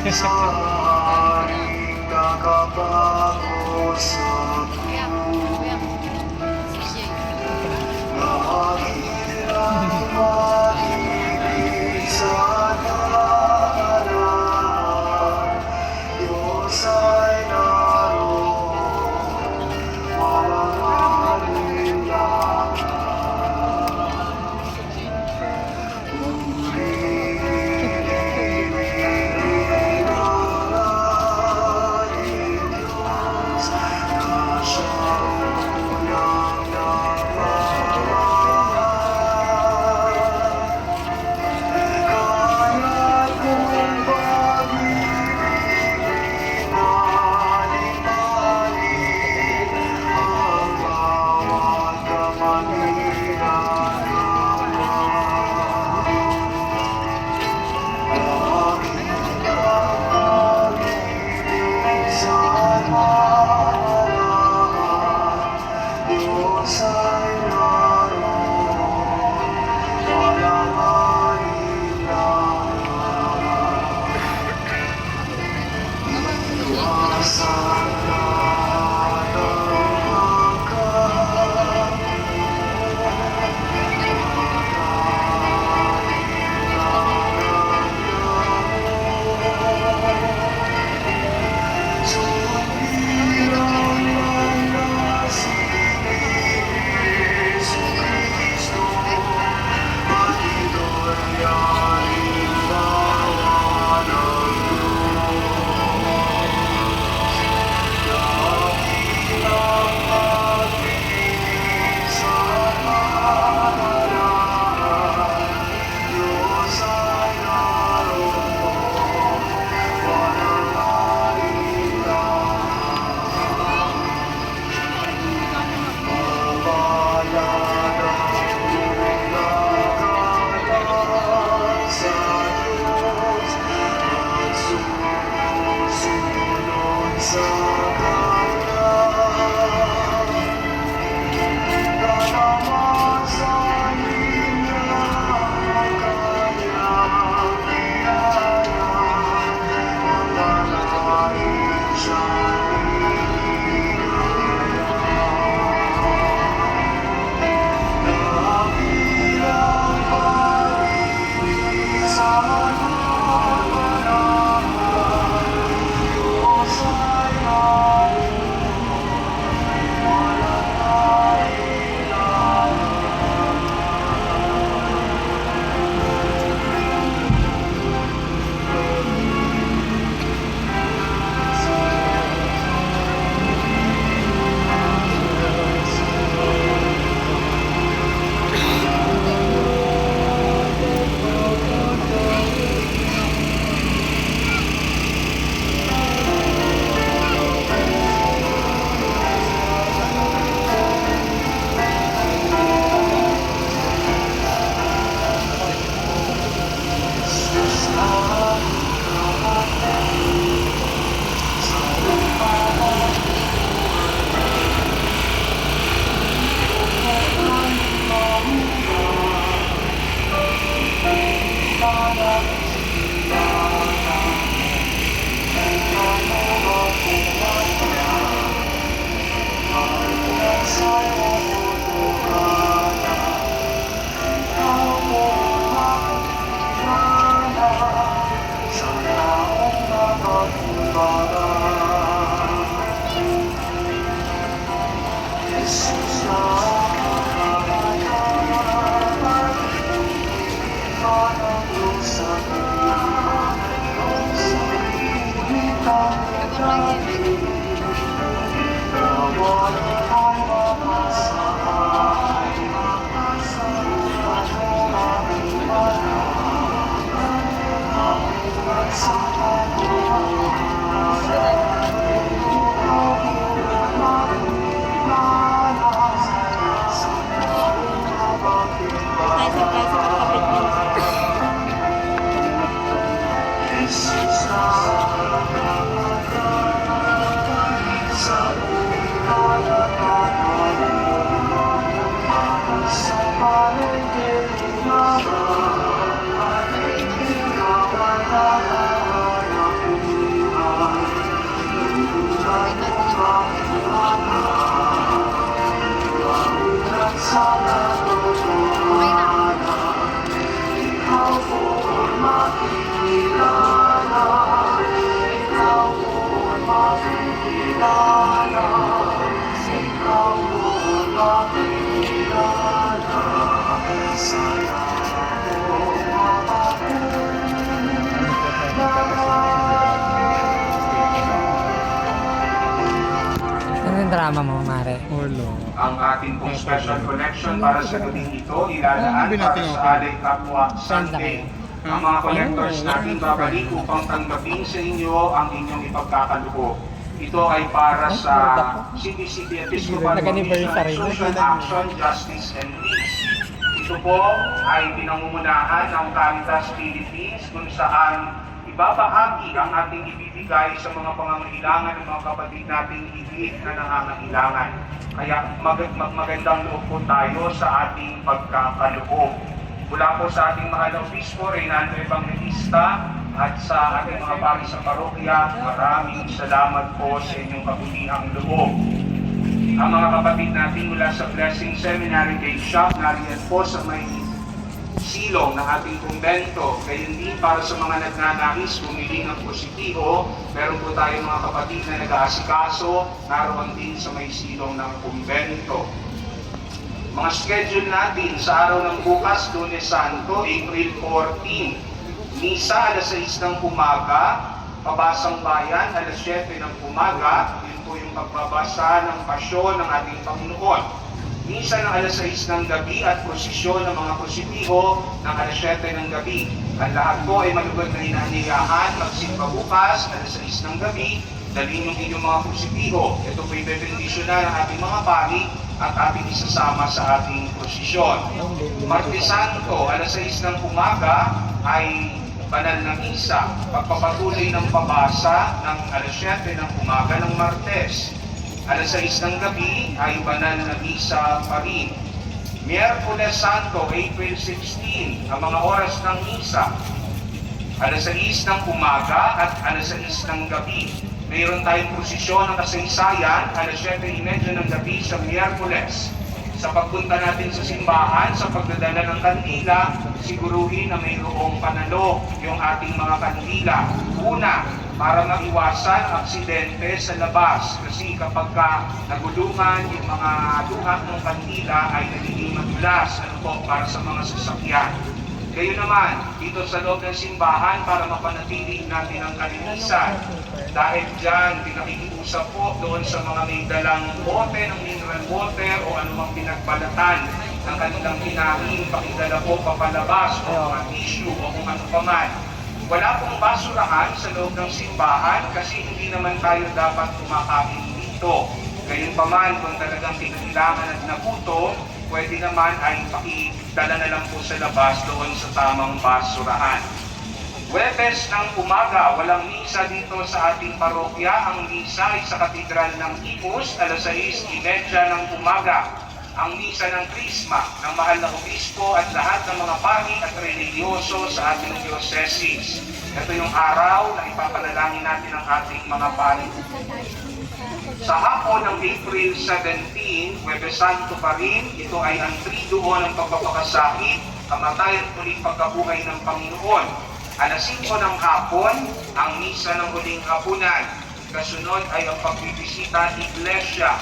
Sa aking nakabago sa mahirap mag-ibig sa nakaraan. Diyos ay naroon, walang alinlangan. kasama mo, Mare? Wala. Ang ating pong special collection para sa gabing ito, ilalaan para sa Alay Kapwa Sunday. Ang mga collectors natin babalik upang tanggapin sa inyo ang inyong ipagkakaloob. Ito ay para sa CBCP Episcopal Commission on Social Action, Justice and Peace. Ito po ay pinangumunahan ng Caritas Philippines kung saan ibabahagi ang ating ibibigay sa mga pangangailangan ng mga kapatid nating higit na nangangailangan. Kaya magandang loob po tayo sa ating pagkakaloob. Mula po sa ating mahal na obispo, Reynaldo Evangelista, at sa ating mga pari sa parokya, maraming salamat po sa inyong kabutihang loob. Ang mga kapatid natin mula sa Blessing Seminary Day Shop, nariyan po sa may silong ng ating kumbento. Gayon din para sa mga nagnanais bumili ng positibo, meron po tayong mga kapatid na nag-aasikaso, naroon din sa may silong ng kumbento. Mga schedule natin sa araw ng bukas, Lunes Santo, April 14. Misa alas 6 ng umaga, pabasang bayan alas 7 ng umaga, yun po yung pagbabasa ng pasyon ng ating Panginoon. Misa ng alas 6 ng gabi at prosesyon ng mga positibo ng alas 7 ng gabi. Ang lahat po ay malugod na inaaniyahan, magsimba bukas, alas 6 ng gabi, dalhin yung inyong mga positibo. Ito po ibebendisyon na ng ating mga pari at ating isasama sa ating prosesyon. Martes Santo, alas 6 ng umaga ay banal na misa, pagpapatuloy ng pabasa ng alas 7 ng umaga ng Martes. Alas 6 ng gabi ay banal na misa pa rin. Miyerkules Santo, April 16, ang mga oras ng misa. Alas 6 ng umaga at alas 6 ng gabi. Mayroon tayong prosesyon ng kasaysayan, alas 7:30 ng gabi sa Miyerkules. Sa pagpunta natin sa simbahan, sa pagdadala ng kandila, siguruhin na mayroong panalo yung ating mga kandila. Una, para maiwasan ang aksidente sa labas. Kasi kapag nagulungan yung mga duha ng kandila ay nagiging madulas. Ano po, para sa mga sasakyan. Gayon naman, dito sa loob ng simbahan para mapanatili natin ang kalinisan. Dahil dyan, pinakikiusap po doon sa mga may dalang bote ng mineral water o anumang pinagbalatan ng kanilang hinahin, pakidala po papalabas o mga tissue o kung ano paman. Wala pong basurahan sa loob ng simbahan kasi hindi naman tayo dapat kumakain dito. Gayunpaman, kung talagang kinailangan at nagutom, pwede naman ay pakidala na lang po sa labas doon sa tamang basurahan. Huwebes ng umaga, walang misa dito sa ating parokya. Ang misa ay sa Katedral ng Imus, alas 6:30 ng umaga. Ang misa ng Krisma ng mahal na obispo at lahat ng mga pari at religyoso sa ating diocese. Ito yung araw na ipapanalangin natin ang ating mga pari. Sa hapon ng April 17, Huwebes Santo pa rin, ito ay ang triduo ng pagpapakasakit, kamatayan muling pagkabuhay ng Panginoon. Alas 5 ng hapon, ang misa ng huling hapunan. Kasunod ay ang pagbibisita iglesia.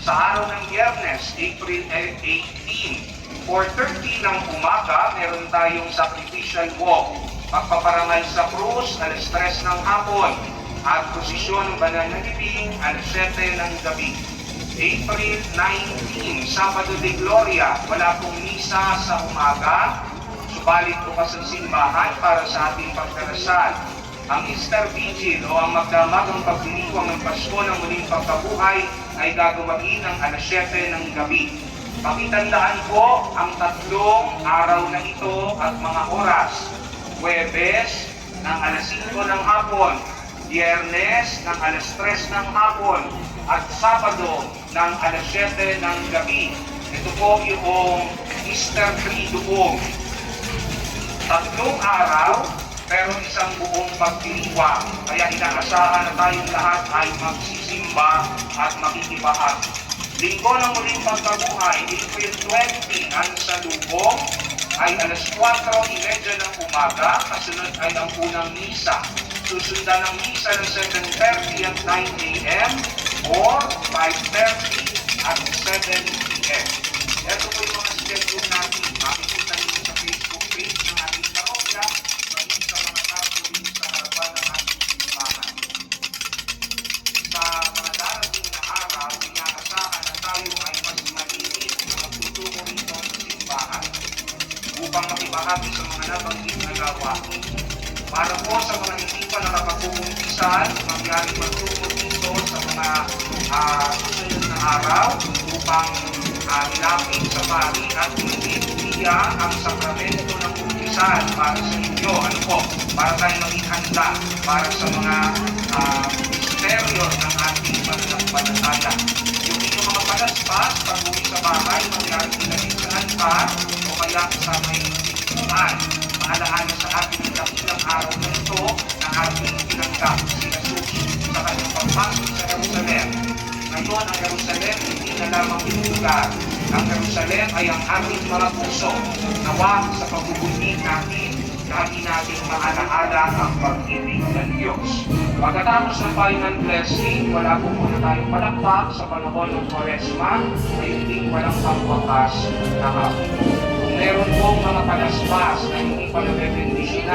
Sa araw ng Biyernes, April 18, 4:30 ng umaga, meron tayong sacrificial walk. Pagpaparangal sa krus, alas 3 ng hapon. At prosesyon ng banal na libing, alas 7 ng gabi. April 19, Sabado de Gloria, wala pong misa sa umaga. Subalit bukas ang simbahan para sa ating pagdarasal. Ang Easter Vigil o ang magdamagang pagdiriwang ng Pasko ng muling pagkabuhay ay gagawin ng alas 7 ng gabi. Pakitandaan po ang tatlong araw na ito at mga oras. Huwebes ng alas 5 ng hapon, Biyernes ng alas 3 ng hapon, at Sabado ng alas 7 ng gabi. Ito po yung Easter Triduum. Tatlong araw, pero isang buong pagdiriwang. Kaya inaasahan na tayong lahat ay magsisimba at makikibahagi. Linggo ng muling pagkabuhay, April 20, ang salubong ay alas 4:30 ng umaga, kasunod ay ang unang misa. Susundan ng misa ng 7:30 at 9 a.m. or 5:30 at 7 p.m. Ito po yung mga schedule natin. Makikita niyo sa Facebook page ng ating parokya, maging sa mga tarpaulin sa harapan ng ating simbahan. Sa mga darating na araw, inaasahan pagbabahagi sa mga nabanggit na gawain. Para po sa mga hindi pa nakapag-uumpisan, mangyari magtungkol dito sa mga susunod na araw upang ilapit sa pari at iniiya ang sakramento ng umpisan para sa inyo. Ano po? Para tayo maging handa para sa mga misteryo ng ating pananampalataya. Yung inyong mga palaspas, pag-uwi sa bahay, mangyari ilagay sa altar o kaya sa may pintuan. Maalaala sa ating ilang araw na ito na ating tinanggap si Jesus sa kanyang pagpasok sa Jerusalem. Ngayon, ang Jerusalem hindi na lamang yung lugar. Ang Jerusalem ay ang ating mga puso. Nawa sa pagbubunin natin, lagi natin maalaala ang pag-ibig ng Diyos. Pagkatapos ng final blessing, wala po muna tayong palakpak sa panahon ng Quaresma na hindi walang pangwakas na hapon. Kung meron pong mga palaspas na hindi pa nabebendisyonan